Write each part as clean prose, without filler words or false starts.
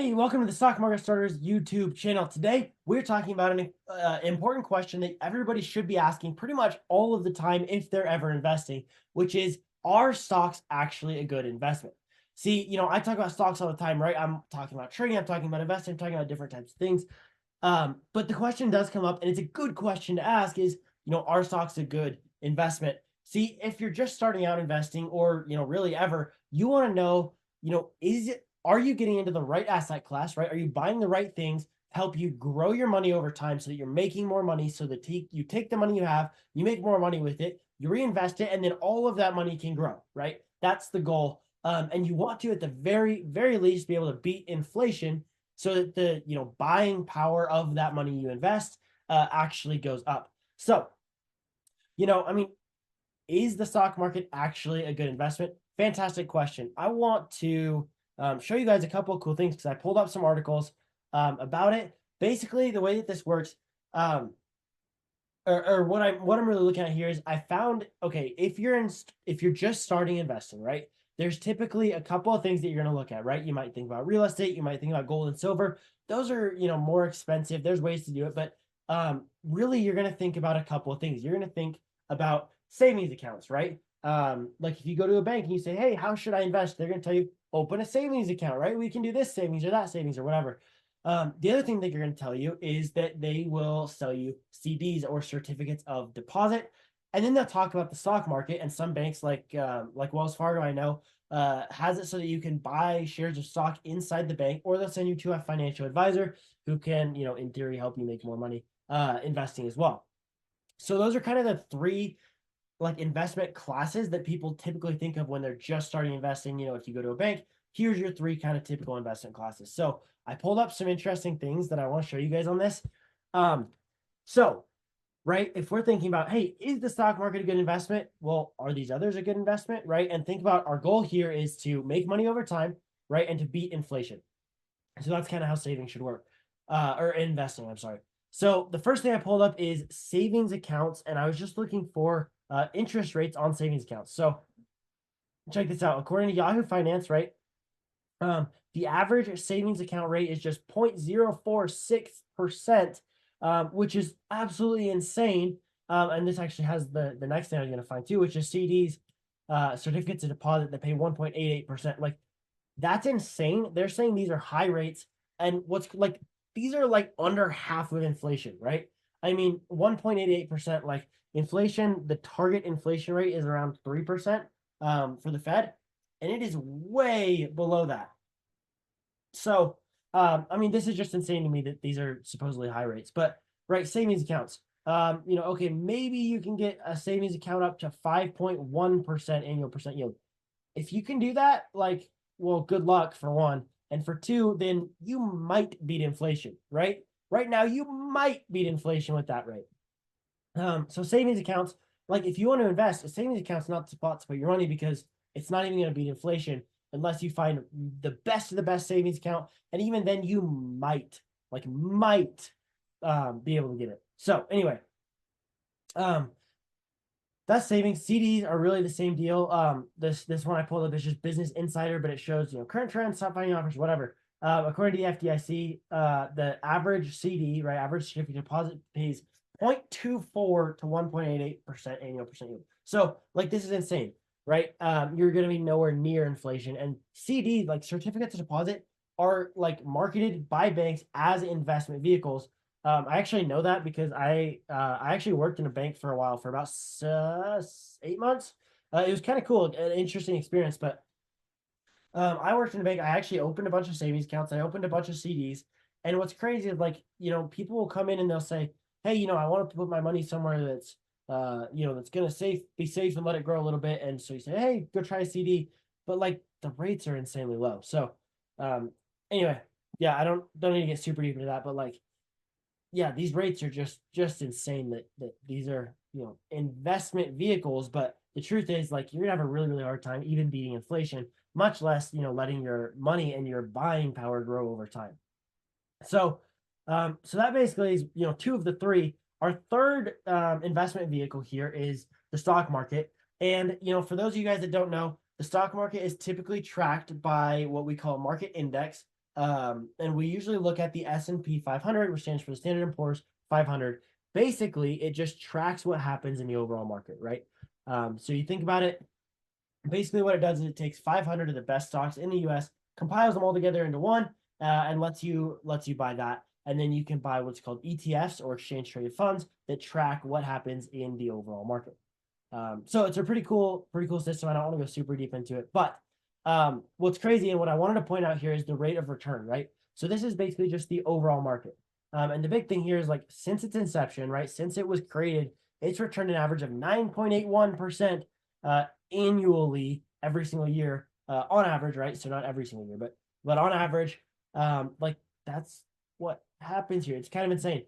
Hey, welcome to the Stock Market Starters YouTube channel. Today, we're talking about an important question that everybody should be asking pretty much all of the time if they're ever investing, which is, are stocks actually a good investment? See, I talk about stocks all the time, right? I'm talking about trading, I'm talking about investing, I'm talking about different types of things. But the question does come up, and it's a good question to ask is, are stocks a good investment? See, if you're just starting out investing or, really ever, you want to know, are you getting into the right asset class, right? Are you buying the right things to help you grow your money over time so that you're making more money so that you take the money you have, you make more money with it, you reinvest it, and then all of that money can grow, right? That's the goal. And you want to, at the very, very least, be able to beat inflation so that the buying power of that money you invest actually goes up. So, I mean, is the stock market actually a good investment? Fantastic question. I want to show you guys a couple of cool things because I pulled up some articles about it. Basically, the way that this works, um, or what I'm really looking at here is I found, okay, if you're just starting investing, right? There's typically a couple of things that you're going to look at, right? You might think about real estate, you might think about gold and silver. Those are, more expensive. There's ways to do it, but really you're going to think about a couple of things. You're going to think about savings accounts, right? Like if you go to a bank and you say, "Hey, how should I invest?" They're going to tell you, "Open a savings account," right? We can do this savings or that savings or whatever. The other thing that you're going to tell you is that they will sell you CDs or certificates of deposit, and then they'll talk about the stock market. And some banks, like Wells Fargo, I know, has it so that you can buy shares of stock inside the bank, or they'll send you to a financial advisor who can, in theory, help you make more money investing as well. So those are kind of the three like investment classes that people typically think of when they're just starting investing. If you go to a bank, here's your three kind of typical investment classes. So I pulled up some interesting things that I want to show you guys on this. Um, so right, if we're thinking about, hey, is the stock market a good investment? Well, are these others a good investment, right? And think about our goal here is to make money over time, right, and to beat inflation. So that's kind of how saving should work, or investing. I'm sorry. So the first thing I pulled up is savings accounts, and I was just looking for interest rates on savings accounts. So check this out. According to Yahoo Finance, right, the average savings account rate is just 0.046%, which is absolutely insane. And this actually has the next thing I'm going to find too, which is CDs, certificates of deposit that pay 1.88%. Like that's insane. They're saying these are high rates, and what's like these are like under half of inflation, right? I mean, 1.88%, like inflation, the target inflation rate is around 3% for the Fed, and it is way below that. So, I mean, this is just insane to me that these are supposedly high rates, but right, savings accounts. Okay, maybe you can get a savings account up to 5.1% annual percent yield. If you can do that, like, well, good luck for one. And for two, then you might beat inflation, right? Right now, you might beat inflation with that rate. So savings accounts, like if you want to invest, a savings account's not the spot to put your money because it's not even going to beat inflation unless you find the best of the best savings account. And even then, you might be able to get it. So anyway, um, that's savings. CDs are really the same deal. This one I pulled up is just Business Insider, but it shows current trends, top finding offers, whatever. According to the FDIC, the average CD, right, average certificate deposit pays 0.24 to 1.88% annual percent yield. So like this is insane, right? You're going to be nowhere near inflation. And CD, like certificates of deposit, are like marketed by banks as investment vehicles. I actually know that because I actually worked in a bank for a while for about 8 months. It was kind of cool, an interesting experience. But I worked in a bank. I actually opened a bunch of savings accounts. I opened a bunch of CDs. And what's crazy is like people will come in and they'll say, "Hey, I want to put my money somewhere that's that's gonna be safe and let it grow a little bit." And so you say, "Hey, go try a CD," but like the rates are insanely low. So um, anyway, yeah, I don't need to get super deep into that, but like yeah, these rates are just insane that these are, investment vehicles, but the truth is like you're gonna have a really, really hard time even beating inflation, much less, letting your money and your buying power grow over time. So so that basically is, two of the three. Our third investment vehicle here is the stock market. And for those of you guys that don't know, the stock market is typically tracked by what we call a market index. And we usually look at the S&P 500, which stands for the Standard & Poor's 500. Basically, it just tracks what happens in the overall market, right? So you think about it, basically what it does is it takes 500 of the best stocks in the US, compiles them all together into one, and lets you buy that. And then you can buy what's called ETFs, or exchange traded funds, that track what happens in the overall market. So it's a pretty cool system. I don't want to go super deep into it, but what's crazy and what I wanted to point out here is the rate of return, right? So this is basically just the overall market. And the big thing here is, like, since its inception, right, since it was created, it's returned an average of 9.81% annually every single year, on average, right? So not every single year, but on average, like, that's what happens here. It's kind of insane.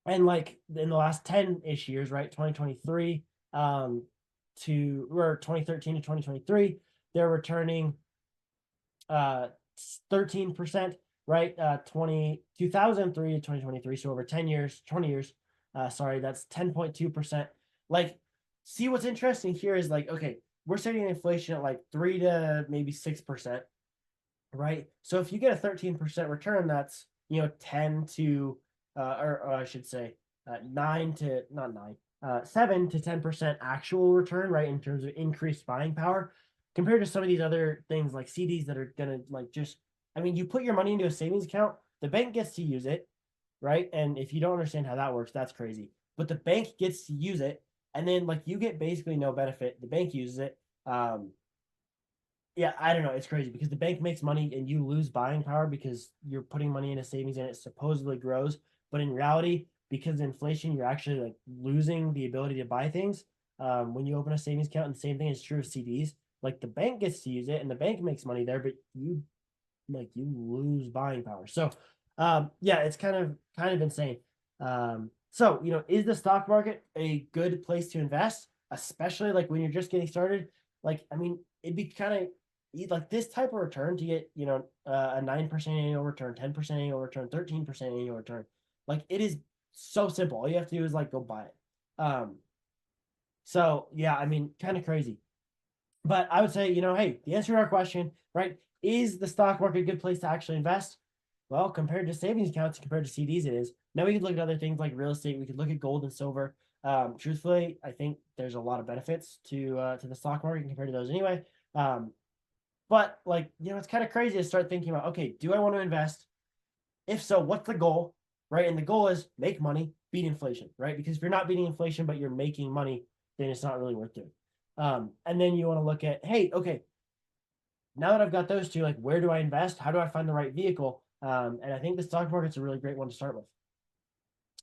And like in the last 10-ish years, right, 2023 to or 2013 to 2023, they're returning 13%, right? 2003 to 2023, so over 10 years, 20 years, sorry, that's 10.2%. Like, see, what's interesting here is, like, okay, we're setting inflation at like 3 to maybe 6%, right? So if you get a 13% return, that's, 10 to or I should say 9 to not 9 7 to 10% actual return, right, in terms of increased buying power, compared to some of these other things like CDs that are gonna, like, just, I mean, you put your money into a savings account, the bank gets to use it, right? And if you don't understand how that works, that's crazy. But the bank gets to use it, and then, like, you get basically no benefit. The bank uses it. Yeah, I don't know. It's crazy because the bank makes money and you lose buying power because you're putting money into savings and it supposedly grows. But in reality, because of inflation, you're actually, like, losing the ability to buy things. When you open a savings account, and the same thing is true of CDs. Like, the bank gets to use it and the bank makes money there, but you lose buying power. So yeah, it's kind of insane. So, is the stock market a good place to invest, especially like when you're just getting started? Like, I mean, it'd be kind of like this type of return to get, a 9% annual return, 10% annual return, 13% annual return. Like, it is so simple. All you have to do is, like, go buy it. So yeah, I mean, kind of crazy. But I would say, hey, the answer to our question, right? Is the stock market a good place to actually invest? Well, compared to savings accounts, compared to CDs, it is. Now we could look at other things like real estate. We could look at gold and silver. Truthfully, I think there's a lot of benefits to the stock market compared to those anyway. But, like, it's kind of crazy to start thinking about, okay, do I want to invest? If so, what's the goal, right? And the goal is make money, beat inflation, right? Because if you're not beating inflation but you're making money, then it's not really worth doing. And then you want to look at, hey, okay, now that I've got those two, like, where do I invest? How do I find the right vehicle? And I think the stock market's a really great one to start with.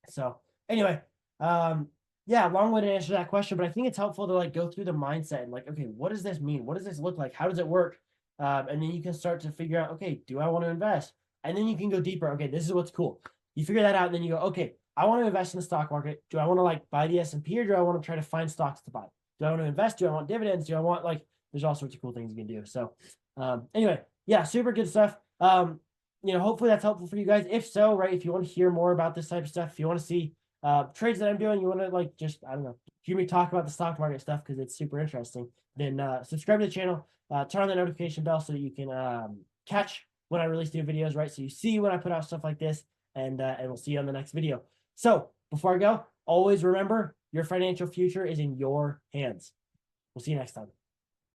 So anyway, yeah, long way to answer that question, but I think it's helpful to, like, go through the mindset and, like, okay, what does this mean? What does this look like? How does it work? And then you can start to figure out, okay, do I want to invest? And then you can go deeper. Okay, this is what's cool. You figure that out, and then you go, okay, I want to invest in the stock market. Do I want to, like, buy the S&P, or do I want to try to find stocks to buy? Do I want to invest? Do I want dividends? Do I want, like, there's all sorts of cool things you can do. So anyway, yeah, super good stuff. Hopefully that's helpful for you guys. If so, right, if you want to hear more about this type of stuff, if you want to see trades that I'm doing, you want to, like, just, I don't know, hear me talk about the stock market stuff because it's super interesting, then subscribe to the channel, turn on the notification bell so that you can catch when I release new videos, right? So you see when I put out stuff like this, and we'll see you on the next video. So before I go, always remember, your financial future is in your hands. We'll see you next time.